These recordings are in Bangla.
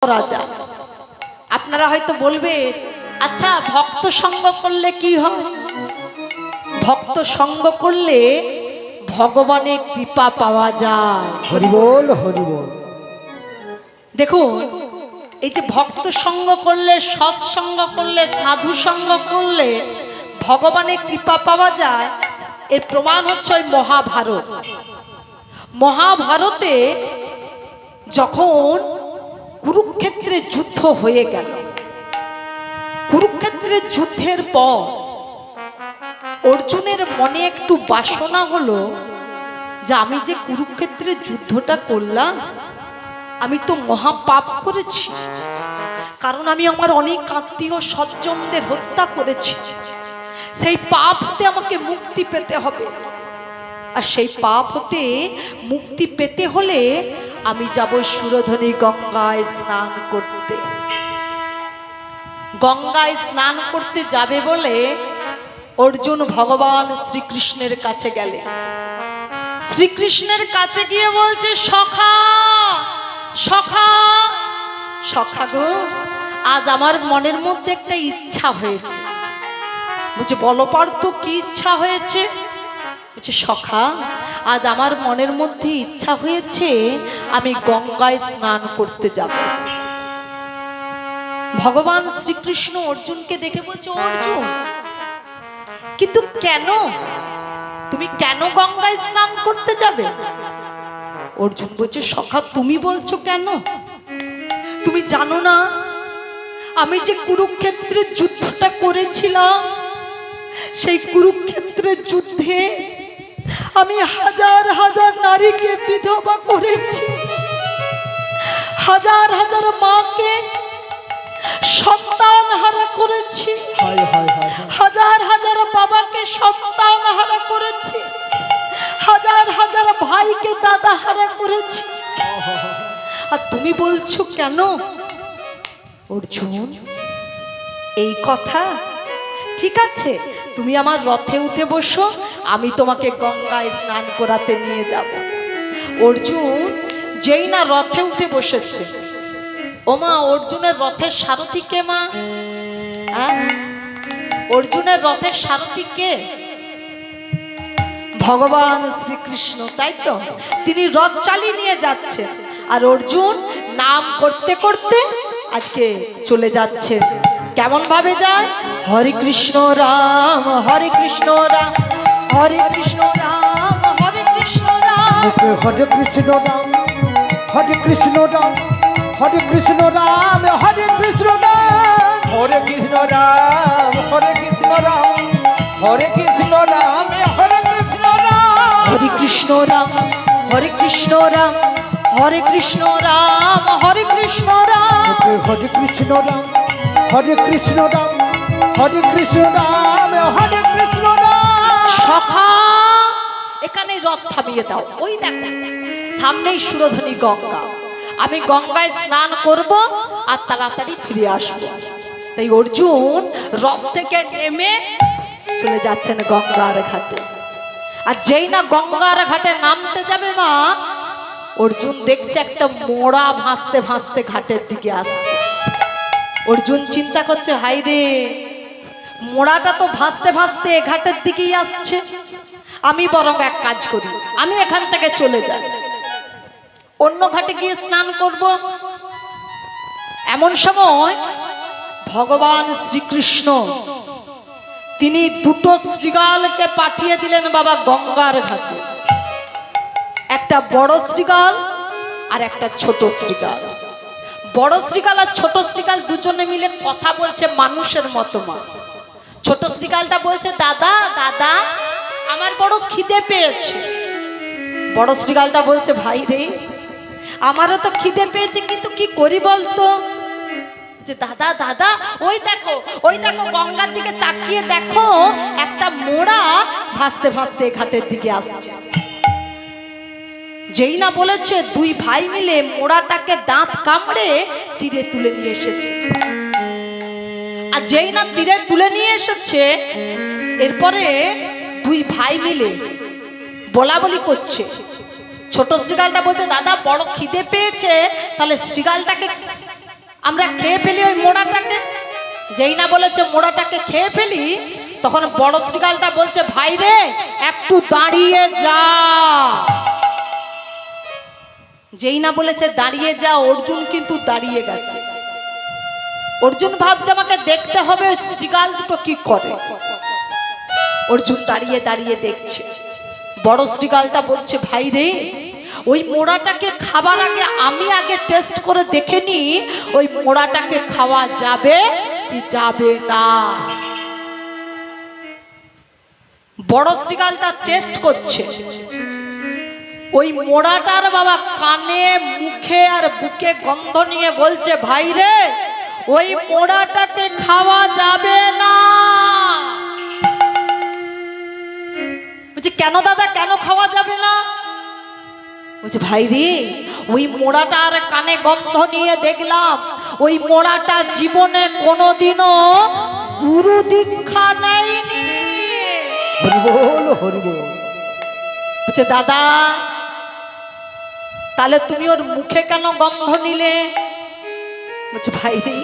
রাজা। আপনারা হয়তো বলবেন, আচ্ছা ভক্ত সঙ্গ করলে কি হয়? ভক্ত সঙ্গ করলে ভগবানের কৃপা পাওয়া যায়। হরি বল হরি বল। দেখুন, এই যে ভক্ত সঙ্গ করলে, সৎসঙ্গ করলে, সাধু সঙ্গ করলে ভগবানের কৃপা পাওয়া যায়, এর প্রমাণ হচ্ছে ওই মহাভারত। মহাভারতে যখন কুরুক্ষেত্রের যুদ্ধ হয়ে গেল, কুরুক্ষেত্রের যুদ্ধের পর অর্জুনের মনে একটু বাসনা হলো যে আমি যে কুরুক্ষেত্রের যুদ্ধটা করলাম, আমি তো মহাপাপ করেছি, কারণ আমি আমার অনেক আত্মীয় স্বজনদের হত্যা করেছি। সেই পাপ হতে আমাকে মুক্তি পেতে হবে, আর সেই পাপ হতে মুক্তি পেতে হলে আমি যাব সুরধনী গঙ্গায় স্নান করতে। গঙ্গায় স্নান করতে যাবে বলে অর্জুন ভগবান শ্রীকৃষ্ণের কাছে গেলে, শ্রীকৃষ্ণের কাছে গিয়ে বলছে, সখা সখা সখা গো, আজ আমার মনের মধ্যে একটা ইচ্ছা হয়েছে। বলছে, বলো পার্থ, কি ইচ্ছা হয়েছে? বলছে, সখা, আজ আমার মনের মধ্যে ইচ্ছা হয়েছে আমি গঙ্গায় স্নান করতে যাব। ভগবান শ্রীকৃষ্ণ অর্জুনকে দেখে বলছে, অর্জুন, কিন্তু কেন? তুমি কেন গঙ্গায় স্নান করতে যাবে? অর্জুন বলছে, সখা, তুমি বলছো কেন? তুমি জানো না আমি যে কুরুক্ষেত্রের যুদ্ধটা করেছিলাম, সেই কুরুক্ষেত্রের যুদ্ধে আমি হাজার হাজার নারীকে বিধবা করেছি, হাজার হাজার মাকে সন্তান হারা করেছি, হাজার হাজার বাবাকে সন্তান হারা করেছি, হাজার হাজার ভাইকে দাদা হারা করেছি, আর তুমি বলছো কেন? অর্জুন, এই কথা ঠিক আছে, তুমি আমার রথে উঠে বসো, আমি তোমাকে গঙ্গায় স্নান করাতে নিয়ে যাব। অর্জুন যেই না রথে উঠে বসেছে, ও মা, অর্জুনের রথের সারথি কে মা? অর্জুনের রথের সারথি কে? ভগবান শ্রীকৃষ্ণ, তাই তো? তিনি রথ চালিয়ে নিয়ে যাচ্ছে, আর অর্জুন নাম করতে করতে আজকে চলে যাচ্ছে। কেমন ভাবে যায়? হরে কৃষ্ণ রাম হরে কৃষ্ণ রাম, হরে কৃষ্ণ রাম হরে কৃষ্ণ রাম, হরে কৃষ্ণ রাম হরে কৃষ্ণ রাম, হরে কৃষ্ণ রাম হরে কৃষ্ণ রাম, হরে কৃষ্ণ রাম হরে কৃষ্ণ রাম, হরে কৃষ্ণ রাম হরে কৃষ্ণ রাম, হরে কৃষ্ণ রাম হরে কৃষ্ণ রাম, হরে কৃষ্ণ রাম হরে কৃষ্ণ রাম, হরে কৃষ্ণ রাম হরে কৃষ্ণ রাম, হরে কৃষ্ণ রাম হরে কৃষ্ণ রাম। সখা, এখানে রথ থামিয়ে দাও, ওই দেখো সামনেই সুরধনী গঙ্গা, আমি গঙ্গায় স্নান করব আর তাড়াতাড়ি ফিরে আসব। তাই অর্জুন রথ থেকে নেমে চলে যাচ্ছেন গঙ্গার ঘাটে, আর যেই না গঙ্গার ঘাটে নামতে যাবে মা, অর্জুন দেখছে একটা মোড়া ভাসতে ভাসতে ঘাটের দিকে আসছে। অর্জুন চিন্তা করছে, হাই রে, মোড়াটা তো ভাসতে ভাসতে ঘাটের দিকেই আসছে, আমি বরং এক কাজ করি, আমি এখান থেকে চলে যাই, অন্য ঘাটে গিয়ে স্নান করব। এমন সময় ভগবান শ্রীকৃষ্ণ তিনি দুটো শৃগালকে পাঠিয়ে দিলেন বাবা গঙ্গার ঘাটে, একটা বড় শৃগাল আর একটা ছোট শৃগাল। বড় শৃগাল আর ছোট শৃগাল দুজনে মিলে কথা বলছে মানুষের মতো। মা, ছোট শৃগালটা বলছে, দাদা দাদা, আমার বড় খিদে পেয়েছে। বড় শৃগালটা বলছে, ভাই রে, আমারও তো খিদে পেয়েছে, কিন্তু কি করি বলতো? যে দাদা দাদা, ওই দেখো গঙ্গার দিকে তাকিয়ে দেখো, একটা মোড়া ভাসতে ভাসতে ঘাটের দিকে আসছে। যেই না বলেছে, দুই ভাই মিলে মোড়াটাকে দাঁত কামড়ে তীরে তুলে নিয়ে এসেছে, আর যেই না তীরে তুলে নিয়ে এসেছে, এরপরে দুই ভাই মিলে বলা বলি করছে। ছোট শৃগালটা বলছে, দাদা বড় খিদে পেয়েছে, তাহলে শৃগালটাকে আমরা খেয়ে ফেলি ওই মোড়াটাকে। যেই না বলেছে মোড়াটাকে খেয়ে ফেলি, তখন বড় শ্রীকালটা বলছে ভাই রে একটু দাঁড়িয়ে যা। যেই না বলেছে দাঁড়িয়ে যা, অর্জুন কিন্তু দাঁড়িয়ে গেছে। অর্জুন ভাবছে আমাকে দেখতে হবে শ্রীকাল দুটো কি করে। অর্জুন দাঁড়িয়ে দাঁড়িয়ে দেখছে। বড় শ্রীকালটা বলছে ভাই রে ওই মোড়াটাকে খাবার আগে আমি আগে টেস্ট করে দেখে নি ওই মোড়াটাকে খাওয়া যাবে কি যাবে না। বড় শ্রীকালটা টেস্ট করছে। ওই মোড়াটার বাবা কানে মুখে আর বুকে গন্ধ নিয়ে বলছে ভাই রে ওই মোড়াটাকে খাওয়া যাবে না। বলছে কেন দাদা, কেন খাওয়া যাবে না? বলছে ভাই রে ওই মোড়াটার কানে গন্ধ নিয়ে দেখলাম ওই মোড়াটা জীবনে কোনোদিনও গুরু দীক্ষা নেয়নি। হরিবোল হরিবোল। বলছে দাদা তাহলে তুমি ওর মুখে কেন গন্ধ নিলে? বলছে ভাই রে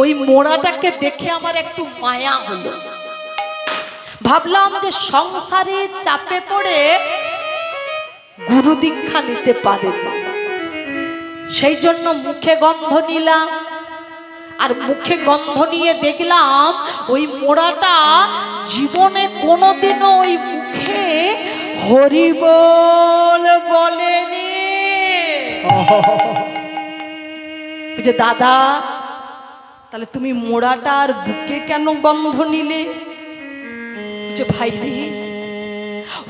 ওই মোড়াটাকে দেখে আমার একটু মায়া হলো। ভাবলাম যে সংসারে চাপে পড়ে গুরু দীক্ষা নিতে পারে না, সেই জন্য মুখে গন্ধ নিলাম। আর মুখে গন্ধ নিয়ে দেখলাম ওই মোড়াটা জীবনে কোনোদিনও ওই মুখে হরিবোল বলেনি। বুঝে দাদা তাহলে তুমি মোড়াটার বুকে কেন গন্ধ নিলে? বুঝে ভাই রে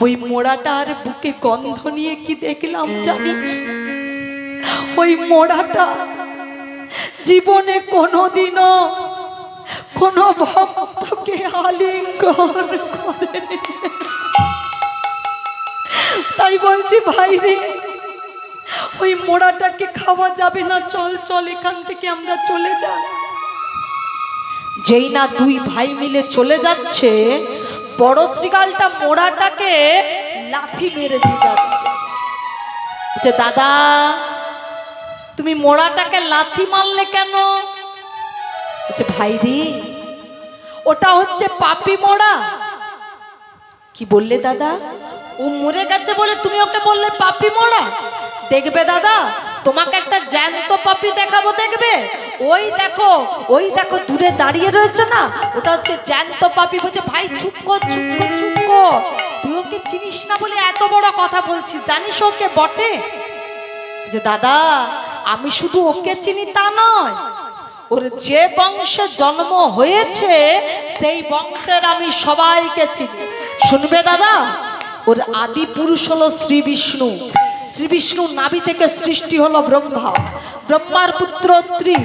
ওই মোড়াটার বুকে গন্ধ নিয়ে কি দেখলাম জানিস? ওই মোড়াটা জীবনে কোনোদিনও কোনো ভক্তকে আলিঙ্গন করেনি। তাই বলছি ভাই রে ওই মোড়াটাকে খাওয়া যাবে না, চল চল এখান থেকে আমরা চলে যাই। যেই না দুই ভাই মিলে চলে যাচ্ছে, বড় শ্রীকালটা মোড়াটাকে লাথি মেরে দিয়ে যাচ্ছে। বলছে দাদা তুমি মোড়াটাকে লাথি মারলে কেন? বলছে ভাই রে ওটা হচ্ছে পাপী মোড়া। কি বললে দাদা? ও মরে গেছে বলে তুমি ওকে বললে পাপী মোড়া? দেখবে দাদা তোমাকে একটা জ্যান্ত পাপী দেখাবো, দেখবে ওই দেখো দূরে দাঁড়িয়ে রয়েছে না, ওটা হচ্ছে জ্যান্ত পাপী। বলছে ভাই চুপ কর চুপ কর চুপ কর, তুই ওকে চিনিস না বলে এত বড় কথা বলছিস, জানিস ওকে বটে? যে দাদা আমি শুধু ওকে চিনি তা নয়, ওর যে বংশে জন্ম হয়েছে সেই বংশের আমি সবাইকে চিনি। শুনবে দাদা ওর আদি পুরুষ হলো শ্রী বিষ্ণু। শ্রী বিষ্ণুর নাভি থেকে সৃষ্টি হলো ব্রহ্মা। ব্রহ্মার পুত্র অত্রি,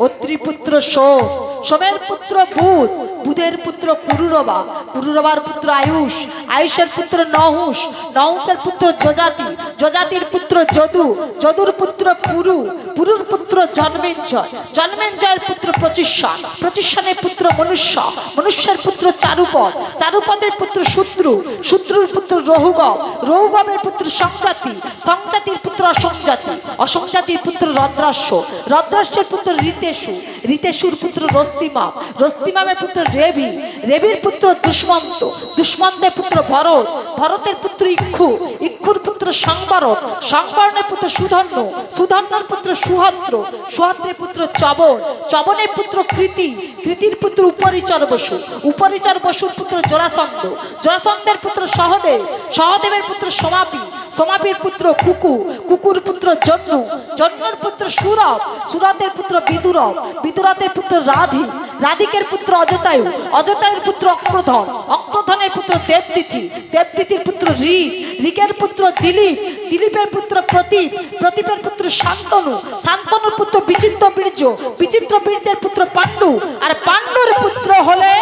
অত্রি পুত্র সোম, সোমের পুত্র বুধ, বুধের পুত্র পুরুরবা, পুরুরবার পুত্র আয়ুষ, আয়ুষের পুত্র নহুষ, নহুষের পুত্র যজাতি, যজাতির পুত্র যদু, যদুর পুত্র পুরু, পুরুর পুত্র জন্মেঞ্জয়, জন্মেঞ্জয়ের পুত্র প্রচিষ্যা, প্রচিষ্যানের পুত্র মনুষ্য, মনুষ্যের পুত্র চারুপদ, চারুপদের পুত্র শূদ্রু, শূদ্রুর পুত্র রহুগব, রহুগবের পুত্র সংজাতি, সংজাতির পুত্র অসংজাতি, অসংজাতির পুত্র রদ্রাস্য, রদ্রাস্যের পুত্র ঋতেশু, ঋতেশুর পুত্র রস্তিমাম, রস্তিমামের পুত্র রেবি, রেবির পুত্র দুষ্মন্ত, দুষ্মন্তের পুত্র ভরত, ভরতের পুত্র ইক্ষু, ইক্ষুর পুত্র সংবরণ, সংবরণের পুত্র সুধন্য, সুধন্যর পুত্র সুহদ্র, সুহদ্রের পুত্র চবন, চবনের পুত্র কৃতি, কৃতির পুত্র উপরিচর বসু, উপরিচর বসুর পুত্র জরাসন্ধ, জরাসন্ধের পুত্র সহদেব, সহদেবের পুত্র সমাপি, সমাপির পুত্র কুকু, কুকুর পুত্র জন্নু, জন্নুর পুত্র সুরভ, সুরথের পুত্র বিদুরথ, বিদুরথের পুত্র রাধি, রাধিকের পুত্র অজতায়ু, অজতায়ুর পুত্র অক্রধন, অক্রধনের পুত্র দেবতিথি, দেবতিথির পুত্র ঋক, ঋকের পুত্র দিলীপ, দিলীপের পুত্র প্রতীপ, প্রতীপের পুত্র শান্তনু, শান্তনুর পুত্র বিচিত্র বীর্য, বিচিত্র বীর্যের পুত্র পাণ্ডু, আর পাণ্ডুর পুত্র হলে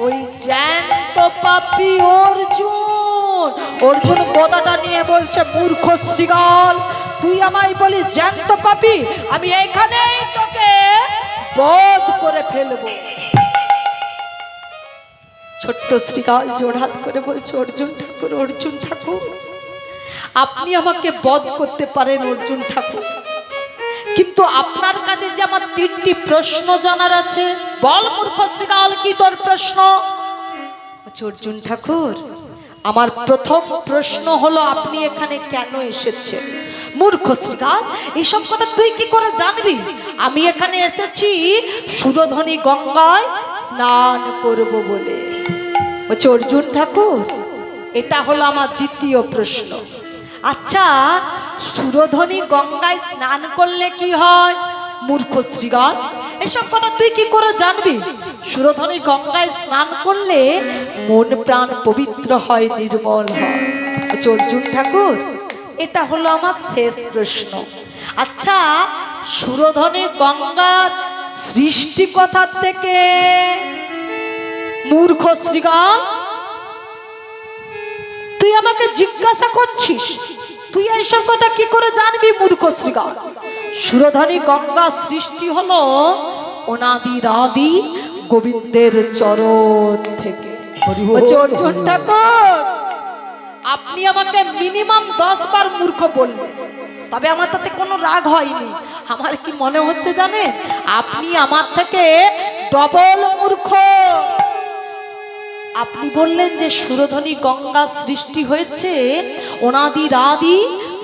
ওই জ্যান্ত পাপী অর্জুন। অর্জুন গদাটা নিয়ে বলছে মূর্খ শ্রীকাল, তুই আমায় বলি জ্যান্ত পাপী, আমি এখানেই তোকে বধ করে ফেলবো। ছোট্ট শ্রীকাল জোড়হাত করে বলছে অর্জুন ঠাকুর, অর্জুন ঠাকুর আপনি আমাকে বধ করতে পারেন অর্জুন ঠাকুর, কিন্তু আপনার কাছে যে আমার 3টি প্রশ্ন জানার আছে। বল মূর্খ শ্রীকাল, কি তোর প্রশ্ন? বলছে, অর্জুন ঠাকুর, আমার প্রথম প্রশ্ন হলো আপনি এখানে কেন এসেছেন? মূর্খ শ্রীকাল, এইসব কথা তুই কি করে জানবি? আমি এখানে এসেছি সুরধনী গঙ্গায় স্নান করব বলে। বলছে, অর্জুন ঠাকুর, এটা হলো আমার দ্বিতীয় প্রশ্ন। আচ্ছা, সুরধনী গঙ্গায় স্নান করলে কি হয়? মূর্খ শ্রীকাল, এসব কথা তুই কি করে জানবি? সুরধনী গঙ্গায় স্নান করলে মন প্রাণ পবিত্র হয়, নির্মল হয়। বলছে, অর্জুন ঠাকুর, এটা হলো আমার শেষ প্রশ্ন। আচ্ছা, সুরধনী গঙ্গার সৃষ্টি কথা থেকে মূর্খ শ্রীকাল তুই আমাকে জিজ্ঞাসা করছিস? তুই এইসব কথা কি করে জানবি মূর্খ শ্রীকাল? সুরধনী গঙ্গা সৃষ্টি হলো অনাদির আদি গোবিন্দের চরণ থেকে। বলছে, অর্জুন ঠাকুর, আপনি আমাকে মিনিমাম 10 বার মূর্খ বললেন, তবে আমার তাতে কোনো রাগ হয়নি। আমার কি মনে হচ্ছে জানেন, আপনি আমার থেকে ডবল মূর্খ। আপনি বললেন যে সুরধনী গঙ্গা সৃষ্টি হয়েছে অনাদির আদি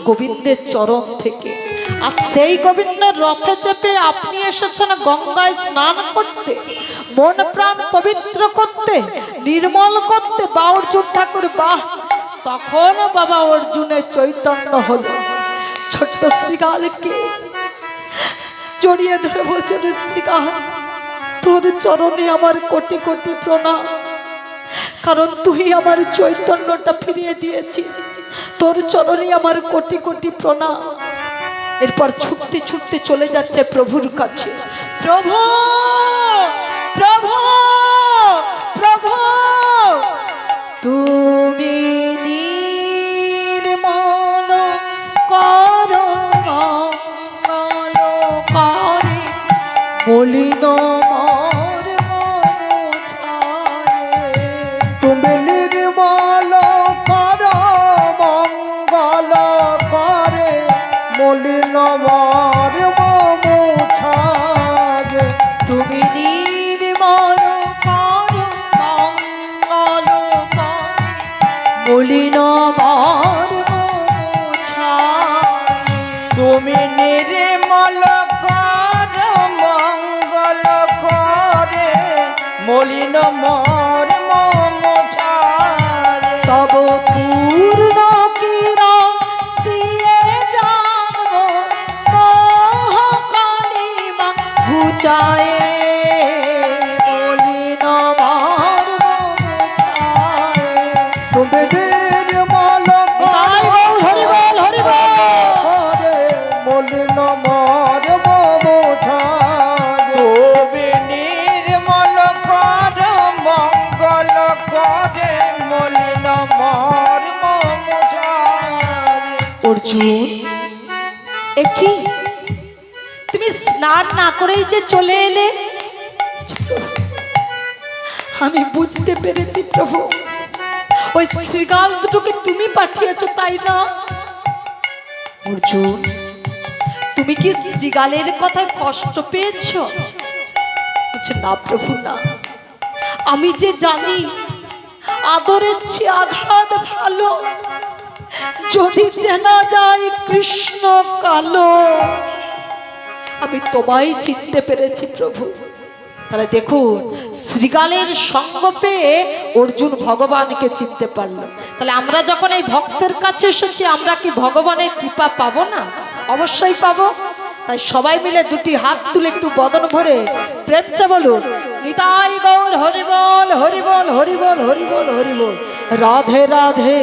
গোবিন্দের চরণ থেকে, আর সেই গোবিন্দের রথে চেপে আপনি এসেছেন গঙ্গায় স্নান করতে, মন প্রাণ পবিত্র করতে, নির্মল করতে। বা অর্জুন ঠাকুর, বাহ! তখন বাবা অর্জুনের চৈতন্য হলো। ছোট্ট শ্রীকালকে জড়িয়ে ধরে বলছেন, শ্রীকাল, তোর চরণে আমার কোটি কোটি প্রণাম, কারণ তুই আমার চৈতন্যটা ফিরিয়ে দিয়েছিস। তোর চরণে আমার কোটি কোটি প্রণাম। এরপর ছুটতে ছুটতে চলে যাচ্ছে প্রভুর কাছে। প্রভু, প্রভু, প্রভু, তুমি নির্মল করো মঙ্গল করে, মলিন তুমি নির্মল কর মঙ্গল করে, মলিন মর্ম মুছায়। তুমি নির্মল করো মঙ্গল করে, মলিন মর্ম মুছায়। তুমি নির্মল কর মঙ্গল করে, মলিন মর্ম মুছায়। তব পূর্ণ কিরণ দিয়ে জানবো মোহ কালিমা ঘুচায়ে, মলিন মর্ম মুছায়ে। তুমি নির্মল তাই বল, হরি বল, হরি বল। করে, মলিন মর্ম মুছায়। তুমি নির্মল কর মঙ্গল করে, মলিন মর্ম মুছায়। অর্জুন, একি তুমি স্নান না করেই যে চলে এলে? আমি বুঝতে পেরেছি প্রভু, ওই শ্রীগাল দুটোকে তুমি পাঠিয়েছো, তাই না? অর্জুন, তুমি কি শ্রীগালের কথায় কষ্ট পেয়েছো? বলছে, না প্রভু, না। আমি যে জানি আদরের চেয়ে আঘাত ভালো, যদি চেনা যায় কৃষ্ণ কালো। আমি তোমায় চিনতে পেরেছি প্রভু। তাহলে দেখুন, শ্রীগালের সঙ্গ পেয়ে অর্জুন ভগবানকে চিনতে পারলো। তাহলে আমরা যখন এই ভক্তের কাছে এসেছি, আমরা কি ভগবানের কৃপা পাবো না? অবশ্যই পাবো। তাই সবাই মিলে দুটি হাত তুলে একটু বদন ভরে প্রেমসে বলুন, নিতাই গৌর হরি বল, হরি বল, হরি বল, হরি বল, হরি বল, রাধে রাধে।